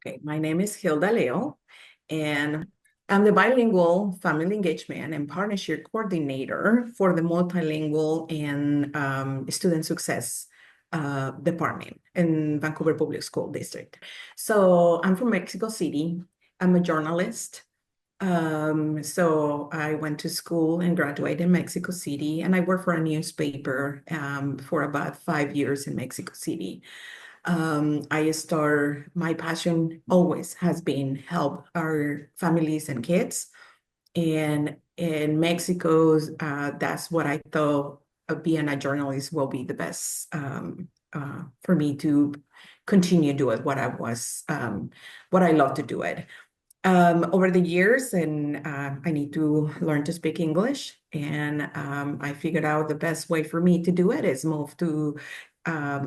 Okay, my name is Hilda Lail, and I'm the bilingual family engagement and partnership coordinator for the multilingual and student success department in Vancouver Public School District. So I'm from Mexico City. I'm a journalist. So I went to school and graduated in Mexico City, and I worked for a newspaper for about 5 years in Mexico City. My passion always has been help our families and kids. And in Mexico, that's what I thought being a journalist will be the best for me to continue doing what I love to do it. Over the years, and I need to learn to speak English, and I figured out the best way for me to do it is move to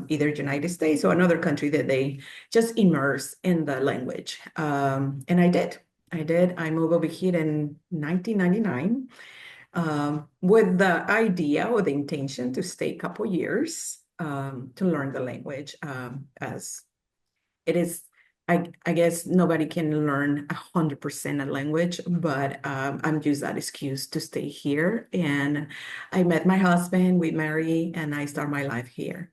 either United States or another country that they just immerse in the language. And I did. I moved over here in 1999 with the idea or the intention to stay a couple years to learn the language as it is. I guess nobody can learn 100% a language, but I'm used that excuse to stay here. And I met my husband, we married, and I start my life here.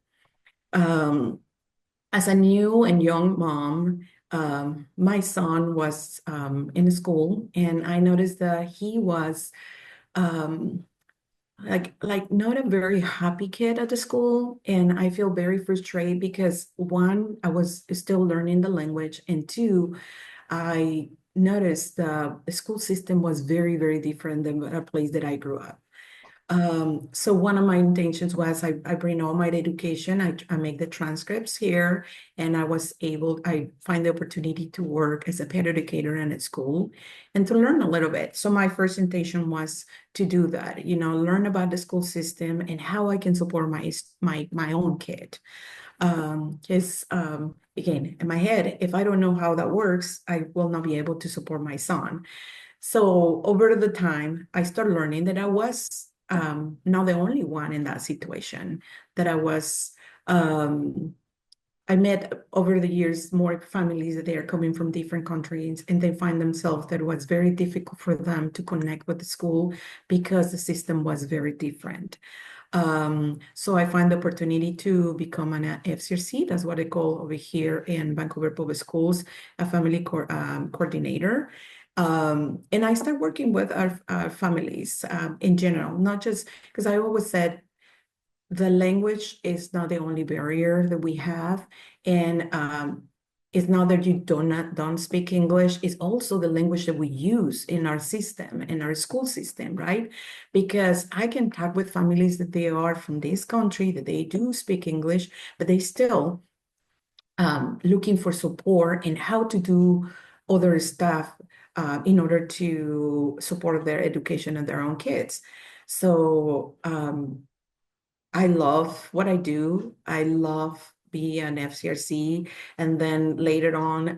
As a new and young mom, my son was in school, and I noticed that he was um, like not a very happy kid at the school, and I feel very frustrated because one, I was still learning the language, and two, I noticed the school system was very, very different than a place that I grew up. So one of my intentions was I bring all my education, I make the transcripts here, and I find the opportunity to work as a paraeducator in a school and to learn a little bit. So my first intention was to do that, learn about the school system and how I can support my own kid. Because again, in my head, if I don't know how that works, I will not be able to support my son. So over the time, I started learning that I was not the only one in that situation, that I met over the years more families that they are coming from different countries, and they find themselves that it was very difficult for them to connect with the school because the system was very different. So I find the opportunity to become an FCRC, that's what I call over here in Vancouver Public Schools, a family coordinator. And I start working with our families in general, not just because I always said the language is not the only barrier that we have. And it's not that you don't speak English, it's also the language that we use in our system, in our school system, right? Because I can talk with families that they are from this country, that they do speak English, but they still looking for support in how to do other stuff in order to support their education and their own kids. So I love what I do. I love being an FCRC. And then later on,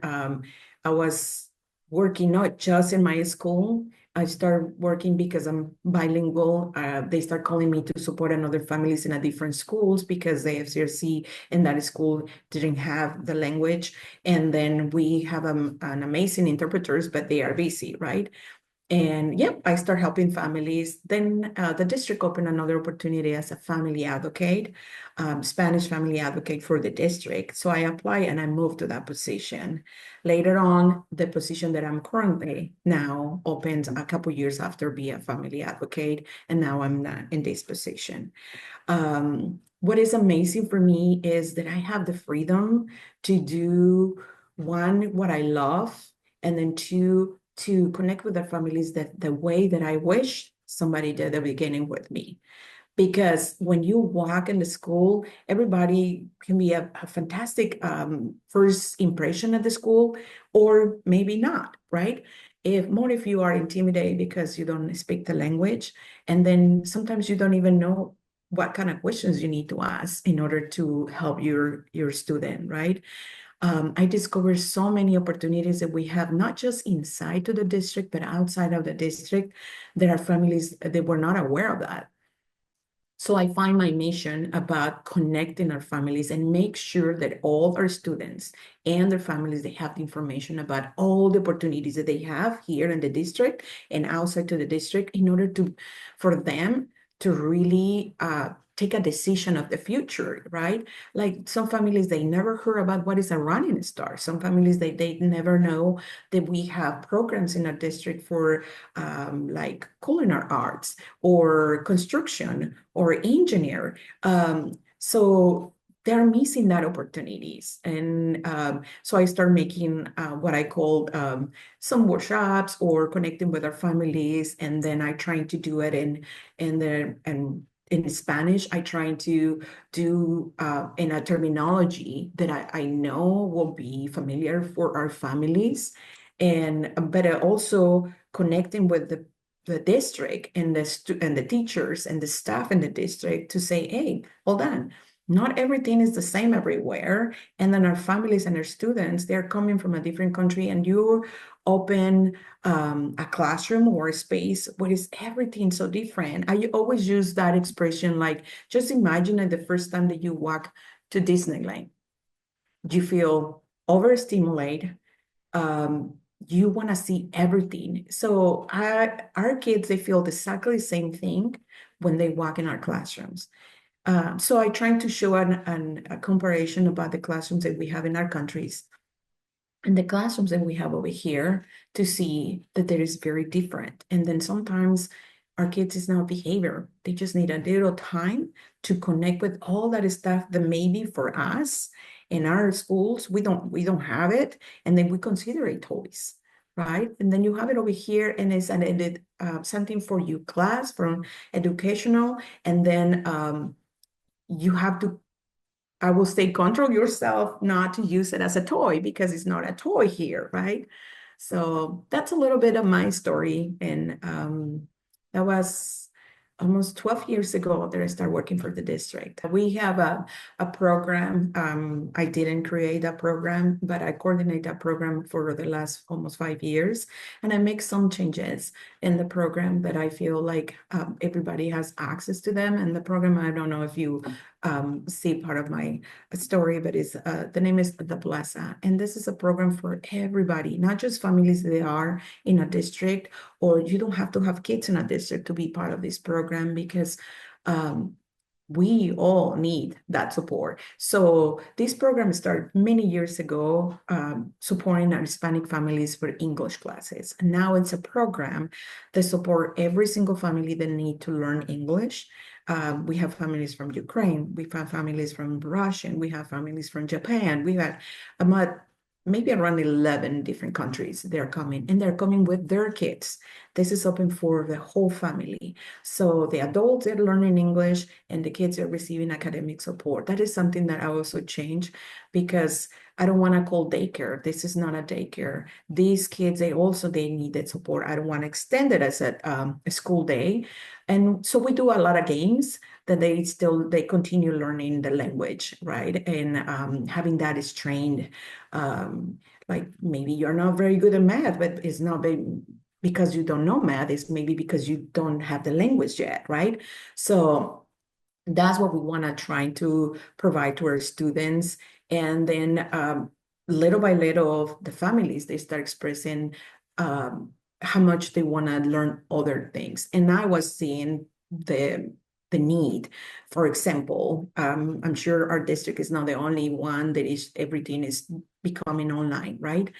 I was working not just in my school. I started working because I'm bilingual. They start calling me to support another families in a different schools because the FCRC in that school didn't have the language. And then we have an amazing interpreters, but they are busy, right? And yep, I start helping families. Then the district opened another opportunity as a family advocate, Spanish family advocate for the district. So I apply and I moved to that position. Later on, the position that I'm currently now opens a couple years after being a family advocate, and now I'm not in this position. What is amazing for me is that I have the freedom to do one, what I love, and then two, to connect with the families that the way that I wish somebody did at the beginning with me. Because when you walk in the school, everybody can be a fantastic first impression of the school, or maybe not, right? If you are intimidated because you don't speak the language, and then sometimes you don't even know what kind of questions you need to ask in order to help your student, right? I discovered so many opportunities that we have, not just inside to the district, but outside of the district. There are families that were not aware of that. So I find my mission about connecting our families and make sure that all our students and their families, they have the information about all the opportunities that they have here in the district and outside to the district in order to, for them to really take a decision of the future, right? Like some families, they never heard about what is a running star. Some families, they never know that we have programs in our district for like culinary arts or construction or engineer. So they're missing that opportunities. And so I start making what I call some workshops or connecting with our families. And then I try to do it in Spanish. I try to do in a terminology that I know will be familiar for our families. And but also connecting with the district and the teachers and the staff in the district to say, hey, hold on, not everything is the same everywhere. And then our families and our students, they're coming from a different country, and you open a classroom or a space where is everything so different. I always use that expression, like, just imagine it the first time that you walk to Disneyland. You feel overstimulated. You want to see everything. So our kids, they feel exactly the same thing when they walk in our classrooms. So I try to show a comparison about the classrooms that we have in our countries and the classrooms that we have over here to see that there is very different. And then sometimes our kids is not behavior. They just need a little time to connect with all that stuff that maybe for us in our schools, we don't have it. And then we consider it toys, right? And then you have it over here, and it's something for you class from educational. And then you have to, I will say, control yourself not to use it as a toy because it's not a toy here, right? So that's a little bit of my story. And that was almost 12 years ago that I started working for the district. We have a program. I didn't create that program, but I coordinate that program for the last almost 5 years. And I make some changes in the program that I feel like everybody has access to them. And the program, I don't know if you see part of my story, but it's the name is the Plaza. And this is a program for everybody, not just families that are in a district, or you don't have to have kids in a district to be part of this program, because we all need that support. So this program started many years ago, supporting our Hispanic families for English classes. And now it's a program that support every single family that need to learn English. We have families from Ukraine, we have families from Russia, we have families from Japan. We had maybe around 11 different countries they're coming, and they're coming with their kids. This is open for the whole family. So the adults are learning English and the kids are receiving academic support. That is something that I also changed, because I don't want to call daycare. This is not a daycare. These kids, they needed support. I don't want to extend it as a school day. And so we do a lot of games that they continue learning the language, right? And having that is trained. Like maybe you're not very good at math, but it's not because you don't know math. It's maybe because you don't have the language yet, right? So that's what we want to try to provide to our students. And then little by little, the families, they start expressing how much they want to learn other things. And I was seeing the need. For example, I'm sure our district is not the only one that is everything is becoming online, right?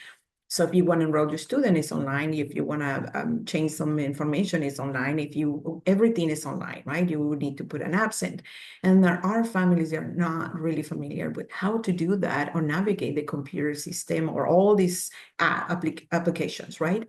So if you want to enroll your student, it's online. If you want to change some information, it's online. Everything is online, right? You would need to put an absent. And there are families that are not really familiar with how to do that or navigate the computer system or all these applications, right?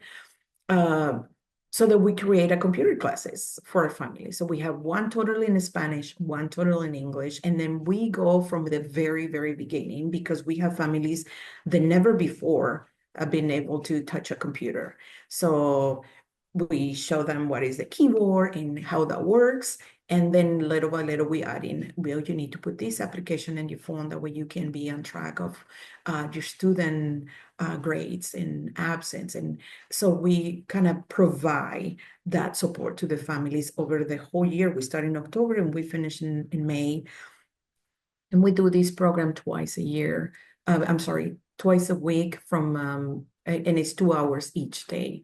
So that we create a computer classes for our family. So we have one totally in Spanish, one total in English, and then we go from the very, very beginning, because we have families that never before have been able to touch a computer. So we show them what is the keyboard and how that works. And then little by little, we add in, well, you need to put this application in your phone. That way you can be on track of your student grades and absence. And so we kind of provide that support to the families over the whole year. We start in October and we finish in May. And we do this program twice a year. I'm sorry, twice a week and it's 2 hours each day.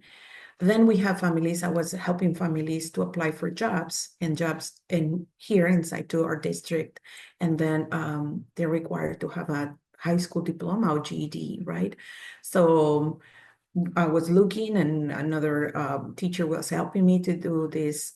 Then we have families. I was helping families to apply for jobs in here inside to our district. And then they're required to have a high school diploma or GED, right? So I was looking and another teacher was helping me to do this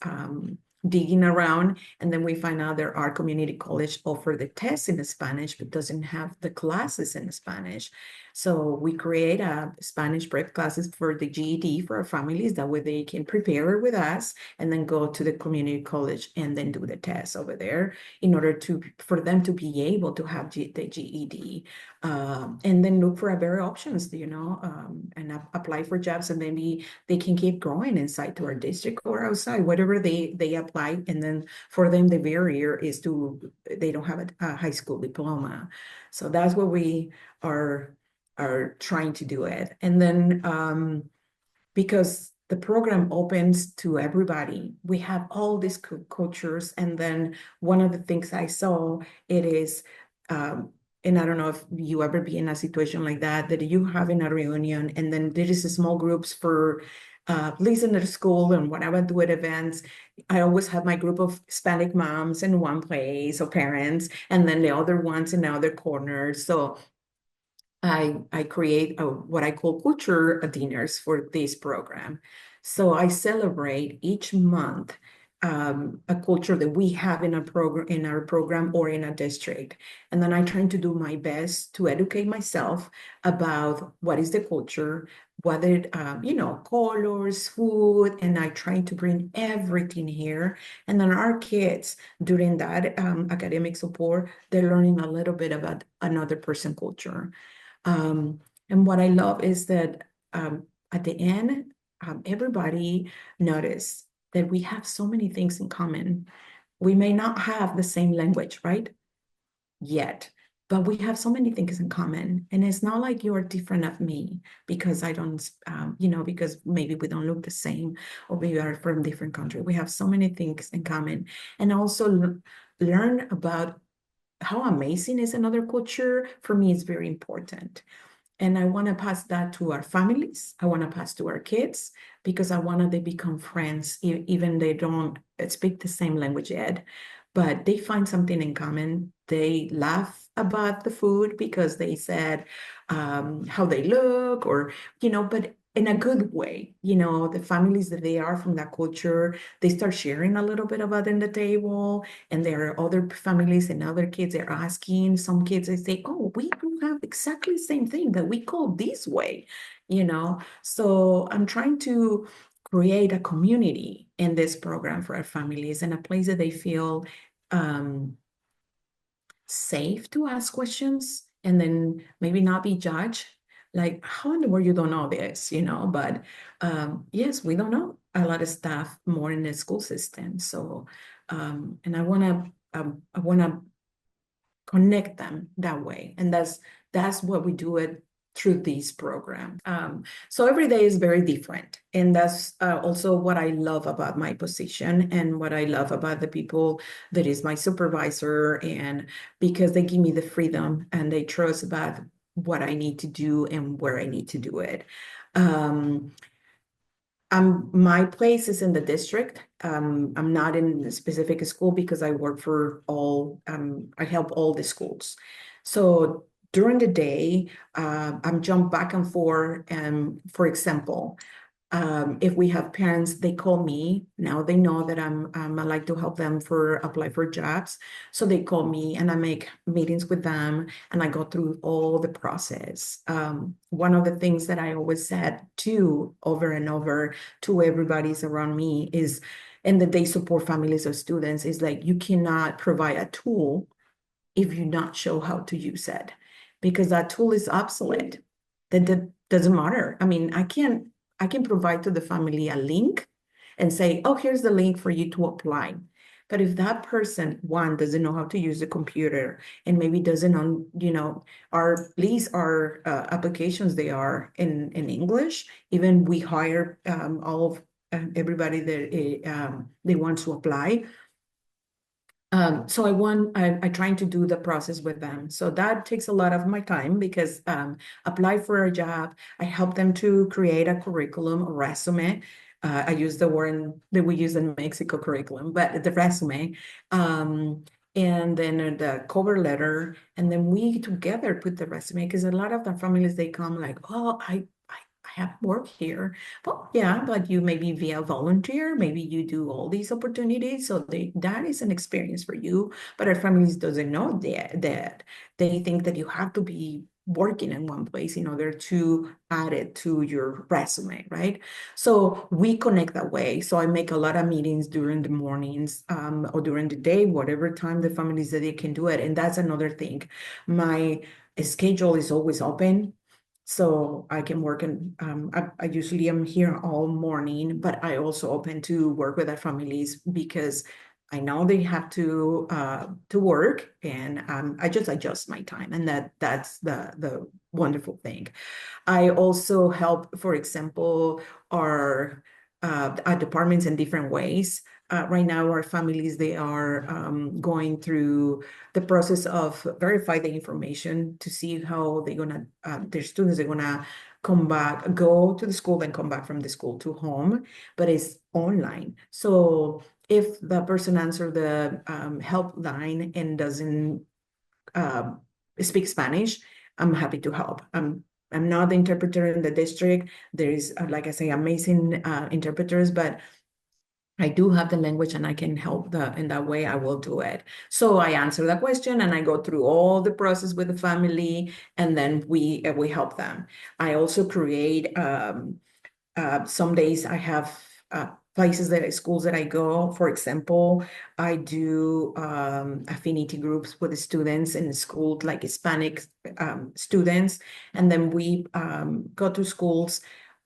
digging around. And then we find out there are community college offer the test in Spanish, but doesn't have the classes in Spanish. So we create a Spanish prep classes for the GED for our families. That way they can prepare with us and then go to the community college and then do the test over there in order for them to be able to have the GED. And then look for other options, and apply for jobs, and maybe they can keep growing inside to our district or outside, whatever they apply. And then for them, the barrier is they don't have a high school diploma. So that's what we are trying to do it. And then because the program opens to everybody, we have all these cultures. And then one of the things I saw, it is and I don't know if you ever be in a situation like that you have in a reunion and then there is a small groups for listening to school. And when I went to events, I always have my group of Hispanic moms in one place or parents, and then the other ones in other corners. So I create what I call culture dinners for this program. So I celebrate each month a culture that we have in our program or in a district. And then I try to do my best to educate myself about what is the culture, whether colors, food, and I try to bring everything here. And then our kids during that academic support, they're learning a little bit about another person's culture. And what I love is that at the end, everybody noticed that we have so many things in common. We may not have the same language, right? Yet, but we have so many things in common. And it's not like you're different of me because I don't, because maybe we don't look the same or we are from different country. We have so many things in common. And also learn about how amazing is another culture. For me, is very important. And I want to pass that to our families. I want to pass to our kids because I want they become friends, even they don't speak the same language yet, but they find something in common. They laugh about the food because they said how they look or, but in a good way, the families that they are from that culture, they start sharing a little bit about in the table. And there are other families and other kids, they're asking, some kids, they say, oh, we don't have exactly the same thing that we call this way, So I'm trying to create a community in this program for our families and a place that they feel safe to ask questions and then maybe not be judged. Like, how in the world you don't know this, But yes, we don't know a lot of stuff more in the school system. So, and I wanna connect them that way, and that's what we do it through this program. So every day is very different, and that's also what I love about my position and what I love about the people that is my supervisor, and because they give me the freedom and they trust about what I need to do and where I need to do it. My place is in the district. I'm not in a specific school because I work for I help all the schools. So during the day, I'm jump back and forth. And for example, if we have parents, they call me. Now they know that I like to help them apply for jobs. So they call me and I make meetings with them and I go through all the process. One of the things that I always said over and over to everybody's around me is, and that they support families of students, is like, you cannot provide a tool if you not show how to use it, because that tool is obsolete. That doesn't matter. I mean, I can provide to the family a link and say, oh, here's the link for you to apply. But if that person, one, doesn't know how to use the computer and maybe doesn't on, our least our applications, they are in English. Even we hire all of everybody that they want to apply. So I trying to do the process with them. So that takes a lot of my time because apply for a job, I help them to create a curriculum, a resume. I use the word that we use in Mexico, curriculum, but the resume. And then the cover letter, and then we together put the resume, because a lot of the families, they come like, oh, I have work here. Well, yeah, but you maybe via volunteer, maybe you do all these opportunities. So that is an experience for you. But our families doesn't know that. They think that you have to be working in one place in order to add it to your resume, right? So we connect that way. So I make a lot of meetings during the mornings or during the day, whatever time the families that they can do it. And that's another thing. My schedule is always open. So I can work and I usually am here all morning, but I also open to work with our families because I know they have to work, and I just adjust my time, and that's the wonderful thing. I also help, for example, our departments in different ways. Right now, our families, they are going through the process of verify the information to see how they're gonna, their students are gonna come back, go to the school, then come back from the school to home, but it's online. So if the person answer the helpline and doesn't speak Spanish, I'm happy to help. I'm not the interpreter in the district. There is, like I say, amazing interpreters, but I do have the language and I can help in that way. I will do it. So I answer the question and I go through all the process with the family, and then we help them. I also create some days I have schools that I go. For example, I do affinity groups with the students in the school, like Hispanic students, and then we go to schools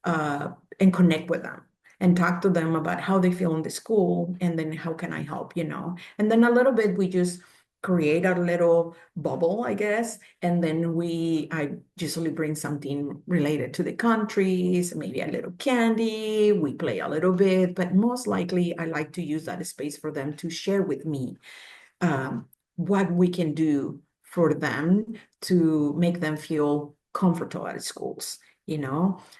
and connect with them and talk to them about how they feel in the school, and then how can I help, And then a little bit we just create a little bubble, I guess, and then I usually bring something related to the countries, maybe a little candy, we play a little bit, but most likely I like to use that space for them to share with me what we can do for them to make them feel comfortable at schools.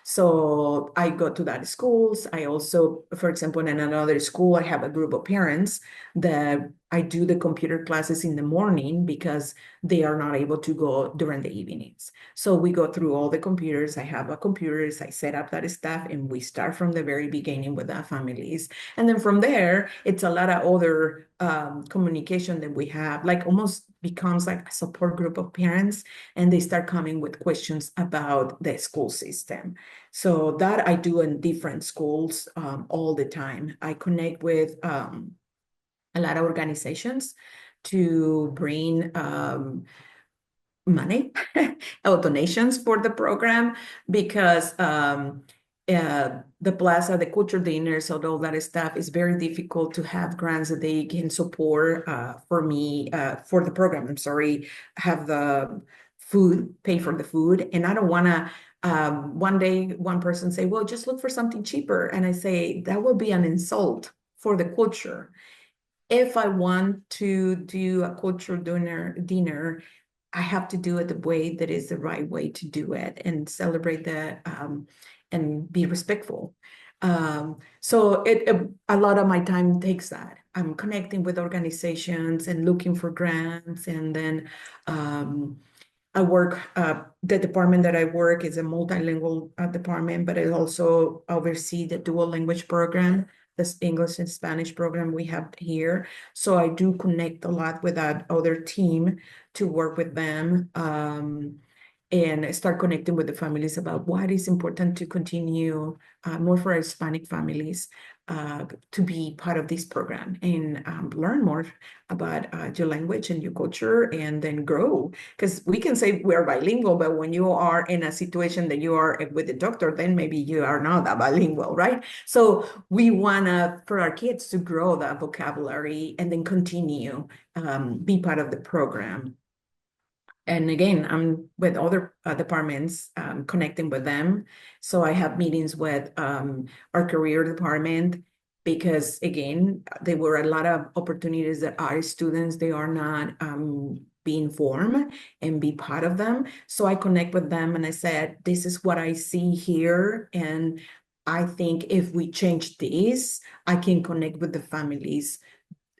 So I go to that schools. I also, for example, in another school, I have a group of parents that I do the computer classes in the morning because they are not able to go during the evenings. So we go through all the computers. I have a computers, I set up that stuff, and we start from the very beginning with our families. And then from there, it's a lot of other communication that we have, like almost becomes like a support group of parents, and they start coming with questions about the school system. So that I do in different schools all the time. I connect with a lot of organizations to bring money or donations for the program, because the plaza, the culture dinners, all that stuff is very difficult to have grants that they can support for me, for the program. I'm sorry, have the food, pay for the food. And I don't want to, one day, one person say, well, just look for something cheaper. And I say, that will be an insult for the culture. If I want to do a cultural dinner, I have to do it the way that is the right way to do it and celebrate that and be respectful. So a lot of my time takes that. I'm connecting with organizations and looking for grants, and then I work, the department that I work is a multilingual department, but I also oversee the dual language program, this English and Spanish program we have here. So I do connect a lot with that other team to work with them. and start connecting with the families about what is important to continue more for Hispanic families to be part of this program and learn more about your language and your culture and then grow. Because we can say we're bilingual, but when you are in a situation that you are with a doctor, then maybe you are not that bilingual, right? So we want to, for our kids to grow that vocabulary and then continue be part of the program. And again, I'm with other departments, connecting with them. So I have meetings with our career department because again, there were a lot of opportunities that our students, they are not being informed and be part of them. So I connect with them and I said, this is what I see here. And I think if we change this, I can connect with the families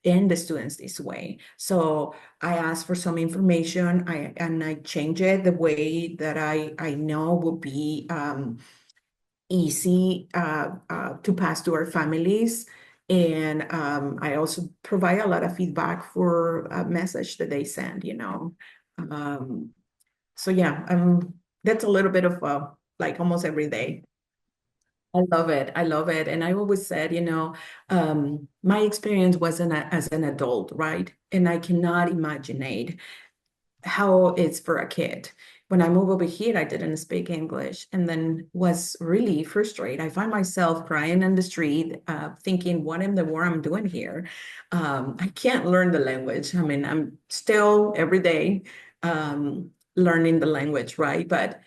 and the students this way. So I asked for some information, and I change it the way that I know will be easy to pass to our families. And I also provide a lot of feedback for a message that they send, you know. Um, so yeah, that's a little bit of like almost every day. I love it. I love it. And I always said, you know, my experience wasn't as an adult, right? And I cannot imagine how it's for a kid. When I moved over here, I didn't speak English and then was really frustrated. I find myself crying in the street, thinking, what in the world I'm doing here? I can't learn the language. I mean, I'm still every day learning the language, right? But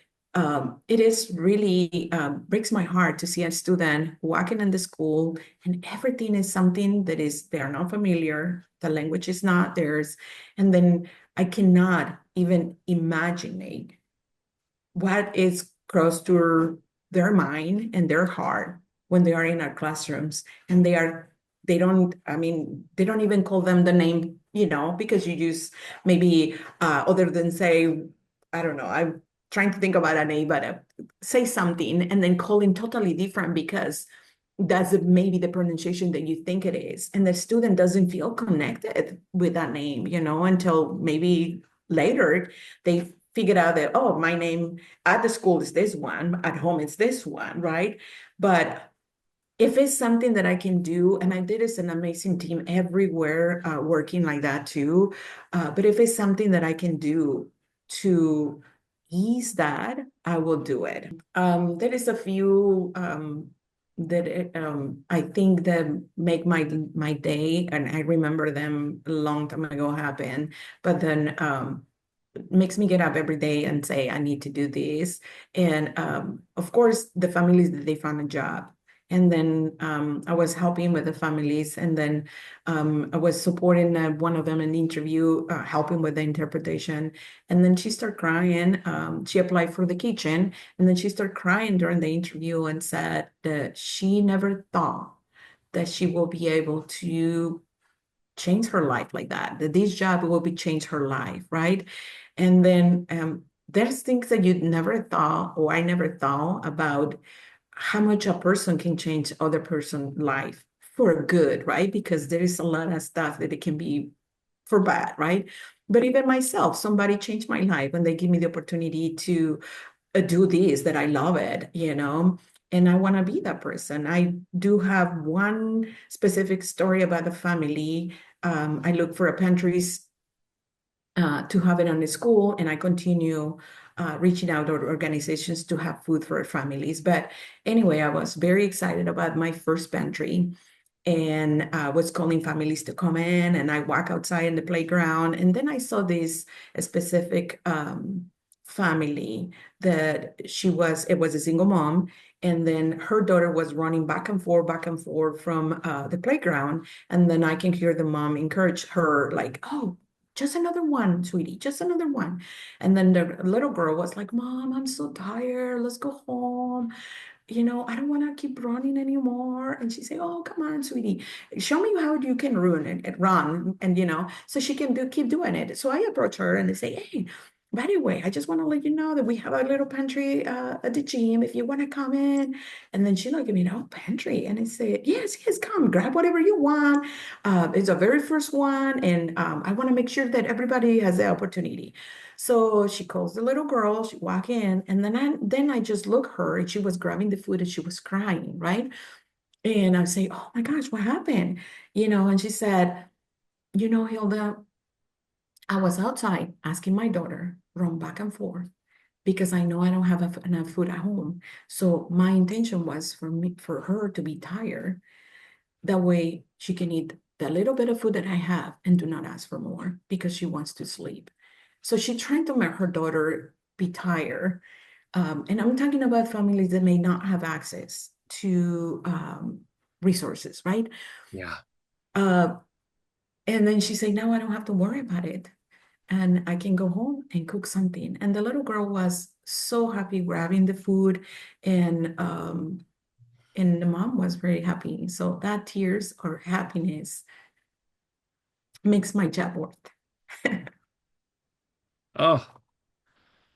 it is really breaks my heart to see a student walking in the school and everything is something that is they are not familiar. The language is not theirs. And then I cannot even imagine what is crossed through their mind and their heart when they are in our classrooms and they don't, I mean, they don't even call them the name, you know, because you use maybe other than say, I don't know, I'm trying to think about a name, but say something and then call him totally different because that's maybe the pronunciation that you think it is. And the student doesn't feel connected with that name, you know, until maybe later they figured out that, oh, my name at the school is this one, at home it's this one, right? But if it's something that I can do, and I did as an amazing team everywhere working like that too, but if it's something that I can do to ease that, I will do it. There is a few that I think that make my day, and I remember them a long time ago happened, but then makes me get up every day and say, I need to do this. And of course, the families that they found a job. And then I was helping with the families. And then I was supporting one of them in the interview, helping with the interpretation. And then she started crying. She applied for the kitchen. And then she started crying during the interview and said that she never thought that she will be able to change her life like that, that this job will be change her life, right? And then there's things that you never thought, or I never thought about how much a person can change other person's life for good, right? Because there is a lot of stuff that it can be for bad, right? But even myself, somebody changed my life and they give me the opportunity to do this, that I love it, you know, and I want to be that person. I do have one specific story about the family. I look for a pantries to have it on the school, and I continue reaching out to organizations to have food for families. But anyway, I was very excited about my first pantry and was calling families to come in, and I walk outside in the playground, and then I saw this specific family that it was a single mom, and then her daughter was running back and forth from the playground, and then I can hear the mom encourage her like, oh, just another one, sweetie, just another one. And then the little girl was like, Mom, I'm so tired, let's go home, you know, I don't want to keep running anymore. And she said, oh, come on, sweetie, show me how you can run and run. And, you know, so she can keep doing it. So I approach her and I say, hey, by the way, I just want to let you know that we have a little pantry at the gym if you want to come in. And then she looked at me, oh, pantry. And I said, yes, yes, come grab whatever you want. It's the very first one. And I want to make sure that everybody has the opportunity. So she calls the little girl, she walk in, and then I just look her and she was grabbing the food and she was crying, right? And I say, oh my gosh, what happened? And she said, Hilda, I was outside asking my daughter, run back and forth because I know I don't have enough food at home. So my intention was for her to be tired. That way she can eat the little bit of food that I have and do not ask for more because she wants to sleep. So she trying to make her daughter be tired. And I'm talking about families that may not have access to resources, right? Yeah. Uh, and then she said, no, I don't have to worry about it. And I can go home and cook something. And the little girl was so happy grabbing the food, and the mom was very happy. So that tears or happiness makes my job worth. Oh,